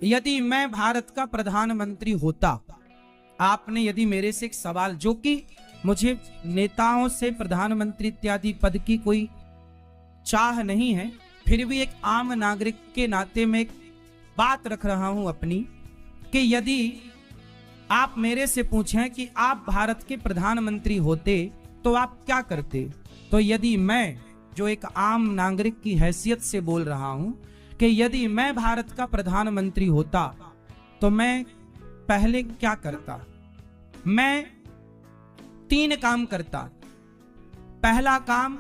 यदि मैं भारत का प्रधानमंत्री होता, आपने यदि मेरे से एक सवाल, जो कि मुझे नेताओं से प्रधानमंत्री इत्यादि पद की कोई चाह नहीं है, फिर भी एक आम नागरिक के नाते में एक बात रख रहा हूं अपनी, कि यदि आप मेरे से पूछें कि आप भारत के प्रधानमंत्री होते तो आप क्या करते, तो यदि मैं, जो एक आम नागरिक की हैसियत से बोल रहा हूं, कि यदि मैं भारत का प्रधानमंत्री होता तो मैं पहले क्या करता। मैं 3 काम करता। पहला काम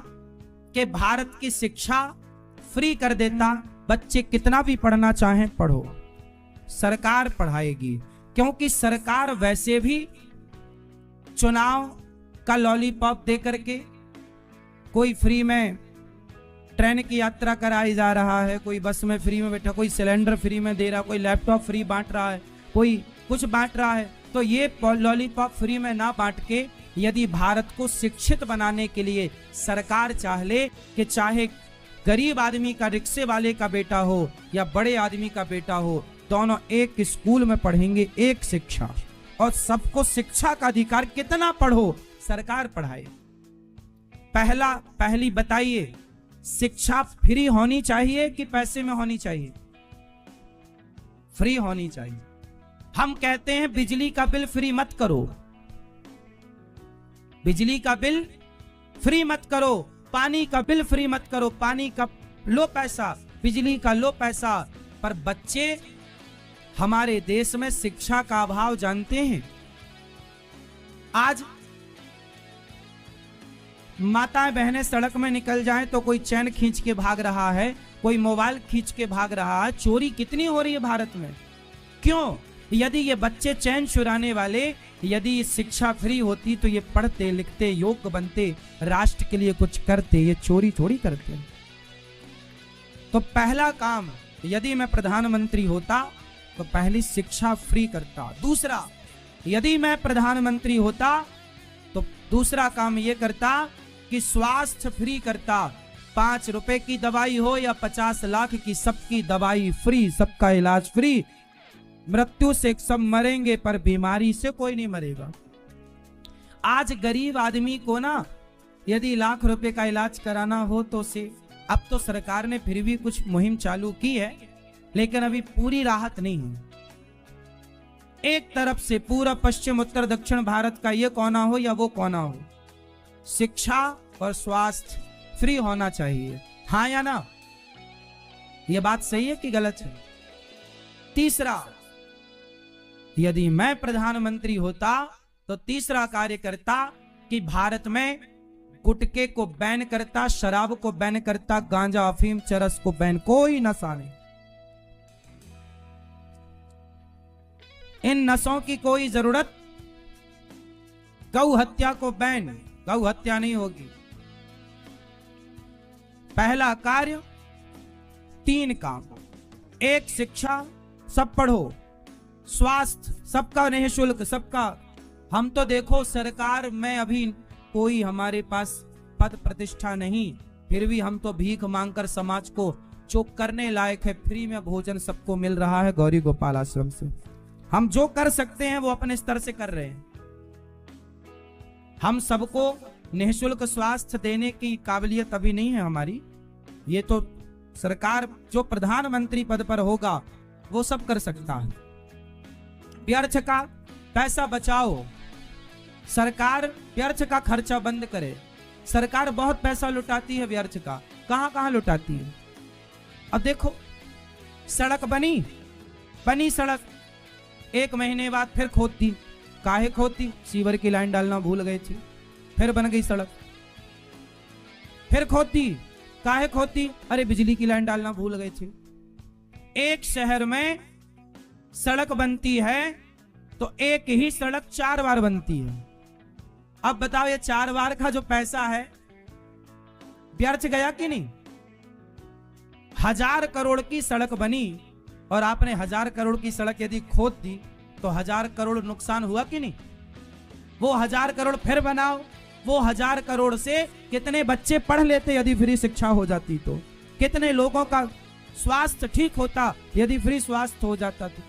कि भारत की शिक्षा फ्री कर देता, बच्चे कितना भी पढ़ना चाहें पढ़ो, सरकार पढ़ाएगी, क्योंकि सरकार वैसे भी चुनाव का लॉलीपॉप दे करके कोई फ्री में ट्रेन की यात्रा कराई जा रहा है, कोई बस में फ्री में बैठा, कोई सिलेंडर फ्री में दे रहा, कोई लैपटॉप फ्री बांट रहा है, कोई कुछ बांट रहा है। तो ये लॉलीपॉप फ्री में ना बांट के यदि भारत को शिक्षित बनाने के लिए सरकार चाह ले कि चाहे गरीब आदमी का, रिक्शे वाले का बेटा हो या बड़े आदमी का बेटा हो, दोनों एक स्कूल में पढ़ेंगे, एक शिक्षा, और सबको शिक्षा का अधिकार, कितना पढ़ो सरकार पढ़ाए। पहली बताइए, शिक्षा फ्री होनी चाहिए कि पैसे में होनी चाहिए? फ्री होनी चाहिए। हम कहते हैं बिजली का बिल फ्री मत करो, बिजली का बिल फ्री मत करो, पानी का बिल फ्री मत करो, पानी का लो पैसा, बिजली का लो पैसा। पर बच्चे हमारे देश में शिक्षा का अभाव जानते हैं। आज माताएं बहनें सड़क में निकल जाएं तो कोई चैन खींच के भाग रहा है, कोई मोबाइल खींच के भाग रहा है। चोरी कितनी हो रही है भारत में, क्यों? यदि ये बच्चे चैन चुराने वाले, यदि ये शिक्षा फ्री होती तो ये पढ़ते लिखते योग्य बनते, राष्ट्र के लिए कुछ करते, ये चोरी थोड़ी करते। तो पहला काम, यदि मैं प्रधानमंत्री होता तो पहली शिक्षा फ्री करता। दूसरा, यदि मैं प्रधानमंत्री होता तो दूसरा काम ये करता कि स्वास्थ्य फ्री करता। 5 रुपए की दवाई हो या 50 लाख की, सबकी दवाई फ्री, सबका इलाज फ्री। मृत्यु से सब मरेंगे पर बीमारी से कोई नहीं मरेगा। आज गरीब आदमी को ना यदि लाख रुपए का इलाज कराना हो तो से, अब तो सरकार ने फिर भी कुछ मुहिम चालू की है, लेकिन अभी पूरी राहत नहीं है। एक तरफ से पूरा पश्चिम उत्तर दक्षिण भारत का ये कोना हो या वो कोना हो, शिक्षा और स्वास्थ्य फ्री होना चाहिए। हाँ या ना? ये बात सही है कि गलत है? तीसरा, यदि मैं प्रधानमंत्री होता तो तीसरा कार्य करता कि भारत में गुटखे को बैन करता, शराब को बैन करता, गांजा अफीम चरस को बैन, कोई नशा नहीं। इन नशों की कोई जरूरत। गौ हत्या को बैन, गौ हत्या नहीं होगी। पहला कार्य 3 काम। 1 शिक्षा, सब पढ़ो। स्वास्थ्य सबका निःशुल्क, सबका। हम तो देखो सरकार में अभी कोई हमारे पास पद प्रतिष्ठा नहीं, फिर भी हम तो भीख मांगकर समाज को जो करने लायक है, फ्री में भोजन सबको मिल रहा है गौरी गोपाल आश्रम से। हम जो कर सकते हैं वो अपने स्तर से कर रहे हैं। हम सबको निःशुल्क स्वास्थ्य देने की काबिलियत अभी नहीं है हमारी। ये तो सरकार जो प्रधानमंत्री पद पर होगा वो सब कर सकता है। व्यर्थ का पैसा बचाओ, सरकार व्यर्थ का खर्चा बंद करे। सरकार बहुत पैसा लुटाती है व्यर्थ का, कहां लुटाती है। अब देखो, सड़क बनी सड़क, 1 महीने बाद फिर खोदती। काहे खोदती? सीवर की लाइन डालना भूल गए थे, फिर बन गई सड़क। फिर खोदती, काहे खोदती? अरे बिजली की लाइन डालना भूल गए थे। एक शहर में सड़क बनती है तो एक ही सड़क 4 बार बनती है। अब बताओ, ये 4 बार का जो पैसा है व्यर्थ गया कि नहीं? 1000 करोड़ की सड़क बनी और आपने 1000 करोड़ की सड़क यदि खोद दी तो 1000 करोड़ नुकसान हुआ कि नहीं? वो 1000 करोड़ फिर बनाओ, वो 1000 करोड़ से कितने बच्चे पढ़ लेते यदि फ्री शिक्षा हो जाती तो? कितने लोगों का स्वास्थ्य ठीक होता यदि फ्री स्वास्थ्य हो जाता तो।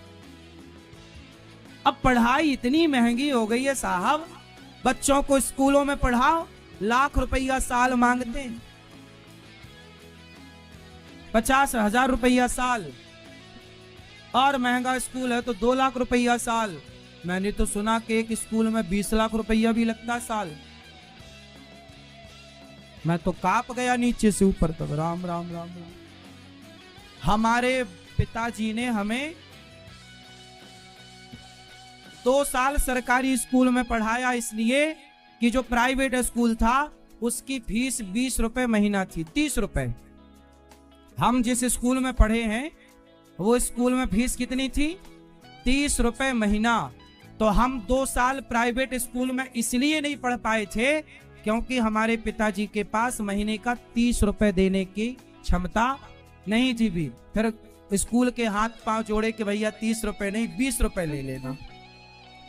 अब पढ़ाई इतनी महंगी हो गई है साहब, बच्चों को स्कूलों में पढ़ाओ, लाख रुपया साल मांगते हैं, 50,000 रुपया साल, और महंगा स्कूल है तो 2 लाख रुपया साल। मैंने तो सुना कि एक स्कूल में 20 लाख रुपया भी लगता साल। मैं तो कांप गया नीचे से ऊपर तक। राम राम राम राम। हमारे पिताजी ने हमें 2 साल सरकारी स्कूल में पढ़ाया, इसलिए कि जो प्राइवेट स्कूल था उसकी फीस 20 रुपए महीना थी, 30 रुपए। हम जिस स्कूल में पढ़े हैं वो स्कूल में फीस कितनी थी? 30 रुपए महीना। तो हम 2 साल प्राइवेट स्कूल में इसलिए नहीं पढ़ पाए थे क्योंकि हमारे पिताजी के पास महीने का 30 रुपए देने की क्षमता नहीं थी भी। फिर स्कूल के हाथ पांव जोड़े कि भैया 30 रुपए नहीं 20 रुपए ले लेना।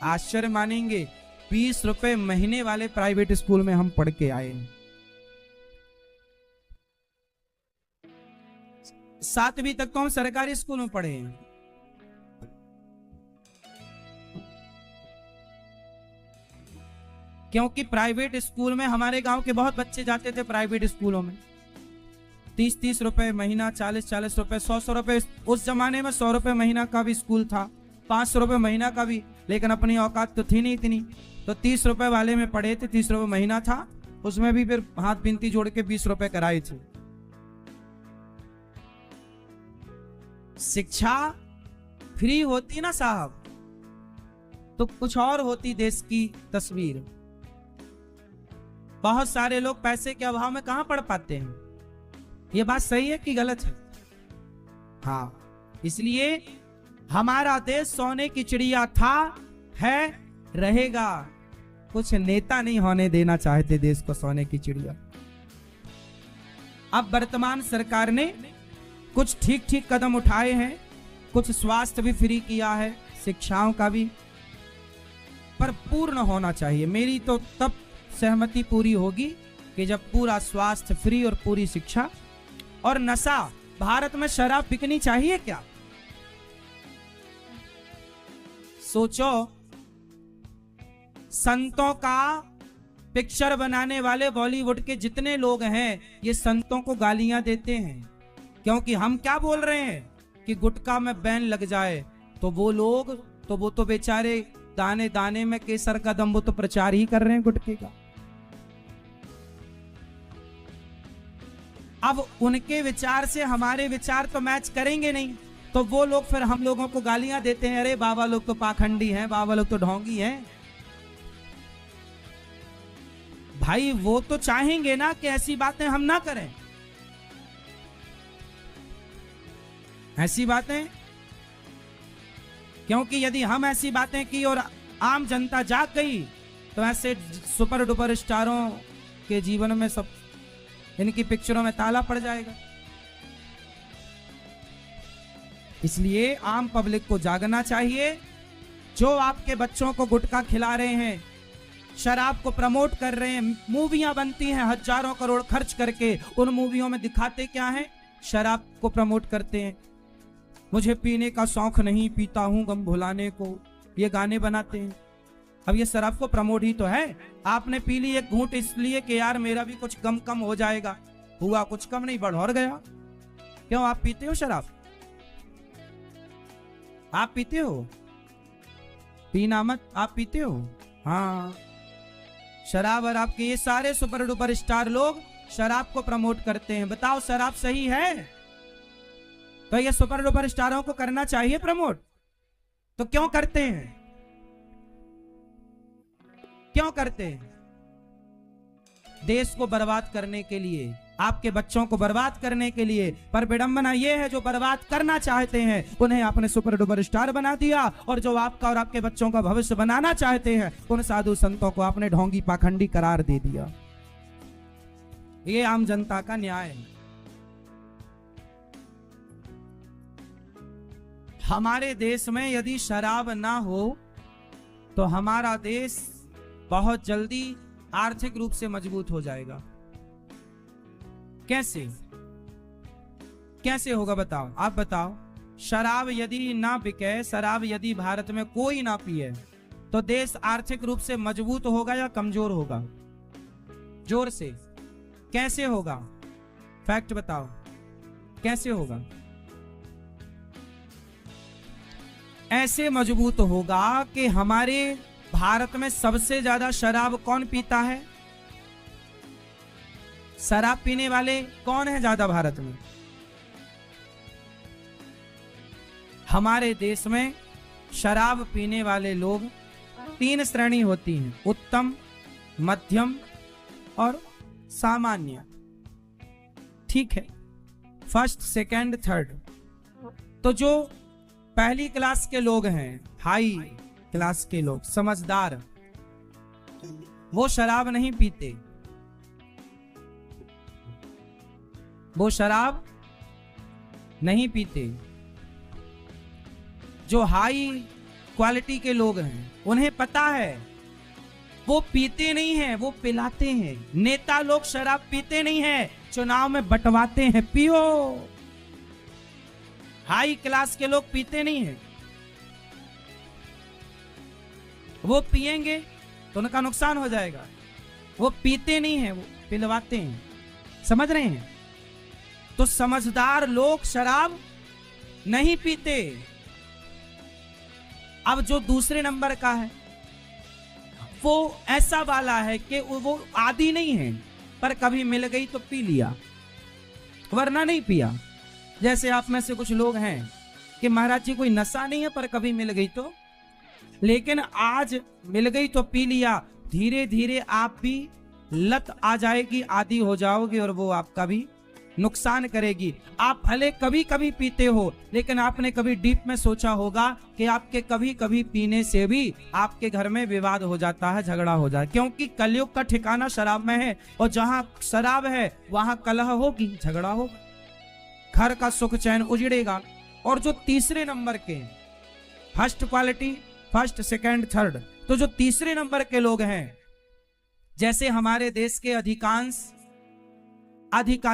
आश्चर्य मानेंगे, 20 रुपए महीने वाले प्राइवेट स्कूल में हम पढ़ के आए। 7वीं तक तो हम सरकारी स्कूल में पढ़े हैं। क्योंकि प्राइवेट स्कूल में हमारे गांव के बहुत बच्चे जाते थे प्राइवेट स्कूलों में। 30-30 रुपए महीना, 40-40 रुपए, 100 रुपए। उस जमाने में 100 रुपए महीना का भी स्कूल था, 500 रुपए महीना का भी, लेकिन अपनी औकात तो थी नहीं इतनी। तो 30 रुपए वाले में पढ़े थे, 30 रुपए महीना था, उसमें भी फिर हाथ बिनती जोड़ के 20 रुपए कराए थे। शिक्षा फ्री होती ना साहब तो कुछ और होती देश की तस्वीर। बहुत सारे लोग पैसे के अभाव में कहां पढ़ पाते हैं। ये बात सही है कि गलत है? हाँ, इसलिए हमारा देश सोने की चिड़िया था, है, रहेगा। कुछ नेता नहीं होने देना चाहते देश को सोने की चिड़िया। अब वर्तमान सरकार ने कुछ ठीक ठीक कदम उठाए हैं, कुछ स्वास्थ्य भी फ्री किया है, शिक्षाओं का भी, पर पूर्ण होना चाहिए। मेरी तो तब सहमति पूरी होगी कि जब पूरा स्वास्थ्य फ्री और पूरी शिक्षा। और नशा, भारत में शराब बिकनी चाहिए क्या? सोचो, संतों का पिक्चर बनाने वाले बॉलीवुड के जितने लोग हैं ये संतों को गालियां देते हैं, क्योंकि हम क्या बोल रहे हैं कि गुटखा में बैन लग जाए। तो वो लोग तो वो तो बेचारे दाने दाने में केसर का दम, वो तो प्रचार ही कर रहे हैं गुटखे का। अब उनके विचार से हमारे विचार तो मैच करेंगे नहीं, तो वो लोग फिर हम लोगों को गालियां देते हैं, अरे बाबा लोग तो पाखंडी हैं, बाबा लोग तो ढोंगी हैं। भाई वो तो चाहेंगे ना कि ऐसी बातें हम ना करें, ऐसी बातें, क्योंकि यदि हम ऐसी बातें की और आम जनता जाग गई तो ऐसे सुपर डुपर स्टारों के जीवन में, सब इनकी पिक्चरों में ताला पड़ जाएगा। इसलिए आम पब्लिक को जागना चाहिए। जो आपके बच्चों को गुटखा खिला रहे हैं, शराब को प्रमोट कर रहे हैं, मूवियां बनती हैं हजारों करोड़ खर्च करके, उन मूवियों में दिखाते क्या है? शराब को प्रमोट करते हैं। मुझे पीने का शौक नहीं, पीता हूं गम भुलाने को, ये गाने बनाते हैं। अब ये शराब को प्रमोट ही तो है। आपने पी ली एक घूंट इसलिए कि यार मेरा भी कुछ कम कम हो जाएगा, हुआ कुछ कम नहीं, बढ़ और गया। क्यों आप पीते हो शराब? आप पीते हो? पीना मत, आप पीते हो? हाँ, शराब। और आपके ये सारे सुपर डुपर स्टार लोग शराब को प्रमोट करते हैं। बताओ शराब सही है? तो ये सुपर डुपर स्टारों को करना चाहिए प्रमोट, तो क्यों करते हैं? क्यों करते हैं? देश को बर्बाद करने के लिए, आपके बच्चों को बर्बाद करने के लिए। पर विडंबना यह है, जो बर्बाद करना चाहते हैं उन्हें आपने सुपर डुपर स्टार बना दिया, और जो आपका और आपके बच्चों का भविष्य बनाना चाहते हैं उन साधु संतों को आपने ढोंगी पाखंडी करार दे दिया। ये आम जनता का न्याय है। हमारे देश में यदि शराब ना हो तो हमारा देश बहुत जल्दी आर्थिक रूप से मजबूत हो जाएगा। कैसे? कैसे होगा बताओ, आप बताओ। शराब यदि ना बिके, शराब यदि भारत में कोई ना पिए, तो देश आर्थिक रूप से मजबूत होगा या कमजोर होगा? जोर से, कैसे होगा? फैक्ट बताओ, कैसे होगा? ऐसे मजबूत होगा कि हमारे भारत में सबसे ज्यादा शराब कौन पीता है? शराब पीने वाले कौन है ज्यादा भारत में? हमारे देश में शराब पीने वाले लोग 3 श्रेणी होती हैं, उत्तम, मध्यम और सामान्य। ठीक है, फर्स्ट, सेकंड, थर्ड। तो जो पहली क्लास के लोग हैं, हाई क्लास के लोग, समझदार, वो शराब नहीं पीते, वो शराब नहीं पीते। जो हाई क्वालिटी के लोग हैं, उन्हें पता है, वो पीते नहीं हैं, वो पिलाते हैं। नेता लोग शराब पीते नहीं हैं, चुनाव में बंटवाते हैं, पियो। हाई क्लास के लोग पीते नहीं हैं, वो पिएंगे तो उनका नुकसान हो जाएगा। वो पीते नहीं हैं, वो पिलवाते हैं। समझ रहे हैं? तो समझदार लोग शराब नहीं पीते। अब जो दूसरे नंबर का है, वो ऐसा वाला है कि वो आदी नहीं है, पर कभी मिल गई तो पी लिया, वरना नहीं पिया। जैसे आप में से कुछ लोग हैं कि महाराज जी कोई नशा नहीं है, पर कभी मिल गई तो, लेकिन आज मिल गई तो पी लिया। धीरे धीरे आप भी लत आ जाएगी, आदी हो जाओगे, और वो आपका भी नुकसान करेगी। आप भले कभी कभी पीते हो, लेकिन आपने कभी डीप में सोचा होगा कि आपके कभी कभी पीने से भी आपके घर में विवाद हो जाता है, झगड़ा हो जाए, क्योंकि कलयुग का ठिकाना शराब में है, और जहां शराब है वहां कलह होगी, झगड़ा होगा, घर का सुख चैन उजड़ेगा। और जो तीसरे नंबर के, first quality, first, second, third, तो जो तीसरे नंबर के लोग हैं, जैसे हमारे देश के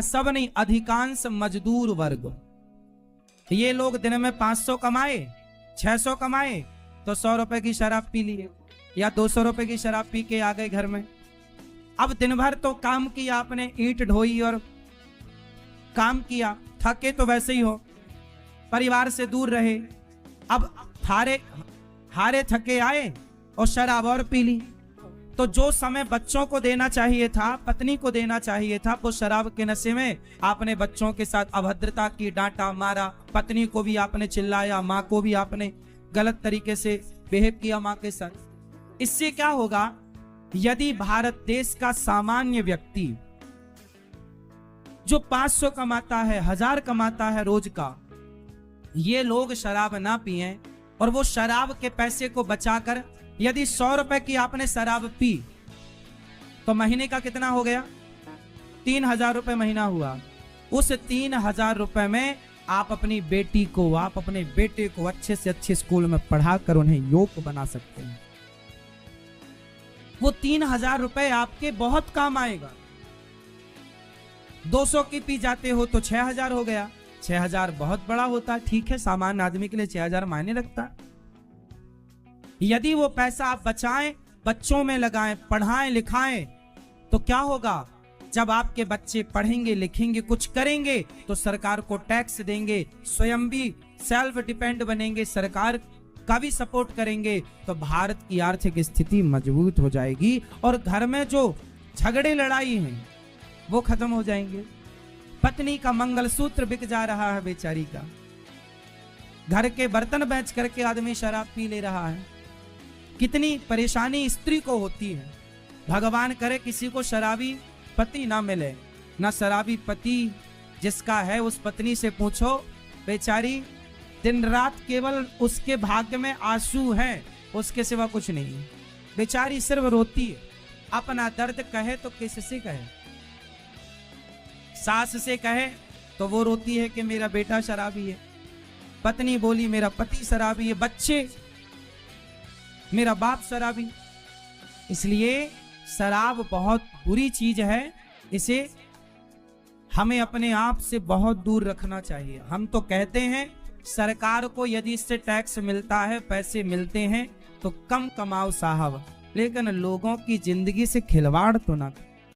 सब नहीं, अधिकांश मजदूर वर्ग, ये लोग दिन में 500 कमाए, 600 कमाए, तो 100 रुपए की शराब पी लिए, या 200 रुपए की शराब पी के आ गए घर में। अब दिन भर तो काम किया आपने, ईंट ढोई और काम किया, थके तो वैसे ही हो, परिवार से दूर रहे, अब हारे थके आए और शराब और पी ली। तो जो समय बच्चों को देना चाहिए था, पत्नी को देना चाहिए था, वो शराब के नशे में आपने बच्चों के साथ अभद्रता की, डांटा, मारा, पत्नी को भी आपने चिल्लाया, माँ को भी आपने गलत तरीके से बिहेव किया माँ के साथ। इससे क्या होगा? यदि भारत देश का सामान्य व्यक्ति जो 500 कमाता है, 1000 कमाता है रोज का, ये लोग शराब ना पिए, और वो शराब के पैसे को बचाकर, यदि 100 रुपए की आपने शराब पी, तो महीने का कितना हो गया? 3000 रुपए महीना हुआ। उस 3000 रुपए में आप अपनी बेटी को, आप अपने बेटे को अच्छे से अच्छे स्कूल में पढ़ाकर उन्हें योग्य बना सकते हैं। वो 3000 रुपए आपके बहुत काम आएगा। 200 की पी जाते हो तो 6000 हो गया। 6000 बहुत बड़ा होता है, ठीक है, सामान्य आदमी के लिए 6000 मायने रखता है। यदि वो पैसा आप बचाएं, बच्चों में लगाएं, पढ़ाएं लिखाएं, तो क्या होगा? जब आपके बच्चे पढ़ेंगे, लिखेंगे, कुछ करेंगे, तो सरकार को टैक्स देंगे, स्वयं भी सेल्फ डिपेंड बनेंगे, सरकार का भी सपोर्ट करेंगे, तो भारत की आर्थिक स्थिति मजबूत हो जाएगी, और घर में जो झगड़े लड़ाई हैं वो खत्म हो जाएंगे। पत्नी का मंगलसूत्र बिक जा रहा है बेचारी का, घर के बर्तन बेच करके आदमी शराब पी ले रहा है। कितनी परेशानी स्त्री को होती है। भगवान करे किसी को शराबी पति ना मिले, ना शराबी पति जिसका है, उस पत्नी से पूछो, बेचारी दिन रात केवल उसके भाग्य में आंसू हैं, उसके सिवा कुछ नहीं। बेचारी सिर्फ रोती है, अपना दर्द कहे तो किससे कहे? सास से कहे तो वो रोती है कि मेरा बेटा शराबी है, पत्नी बोली मेरा पति शराबी है, बच्चे मेरा बाप शराबी। इसलिए शराब बहुत बुरी चीज है, इसे हमें अपने आप से बहुत दूर रखना चाहिए। हम तो कहते हैं सरकार को यदि इससे टैक्स मिलता है, पैसे मिलते हैं तो कम कमाओ साहब, लेकिन लोगों की जिंदगी से खिलवाड़ तो ना करो।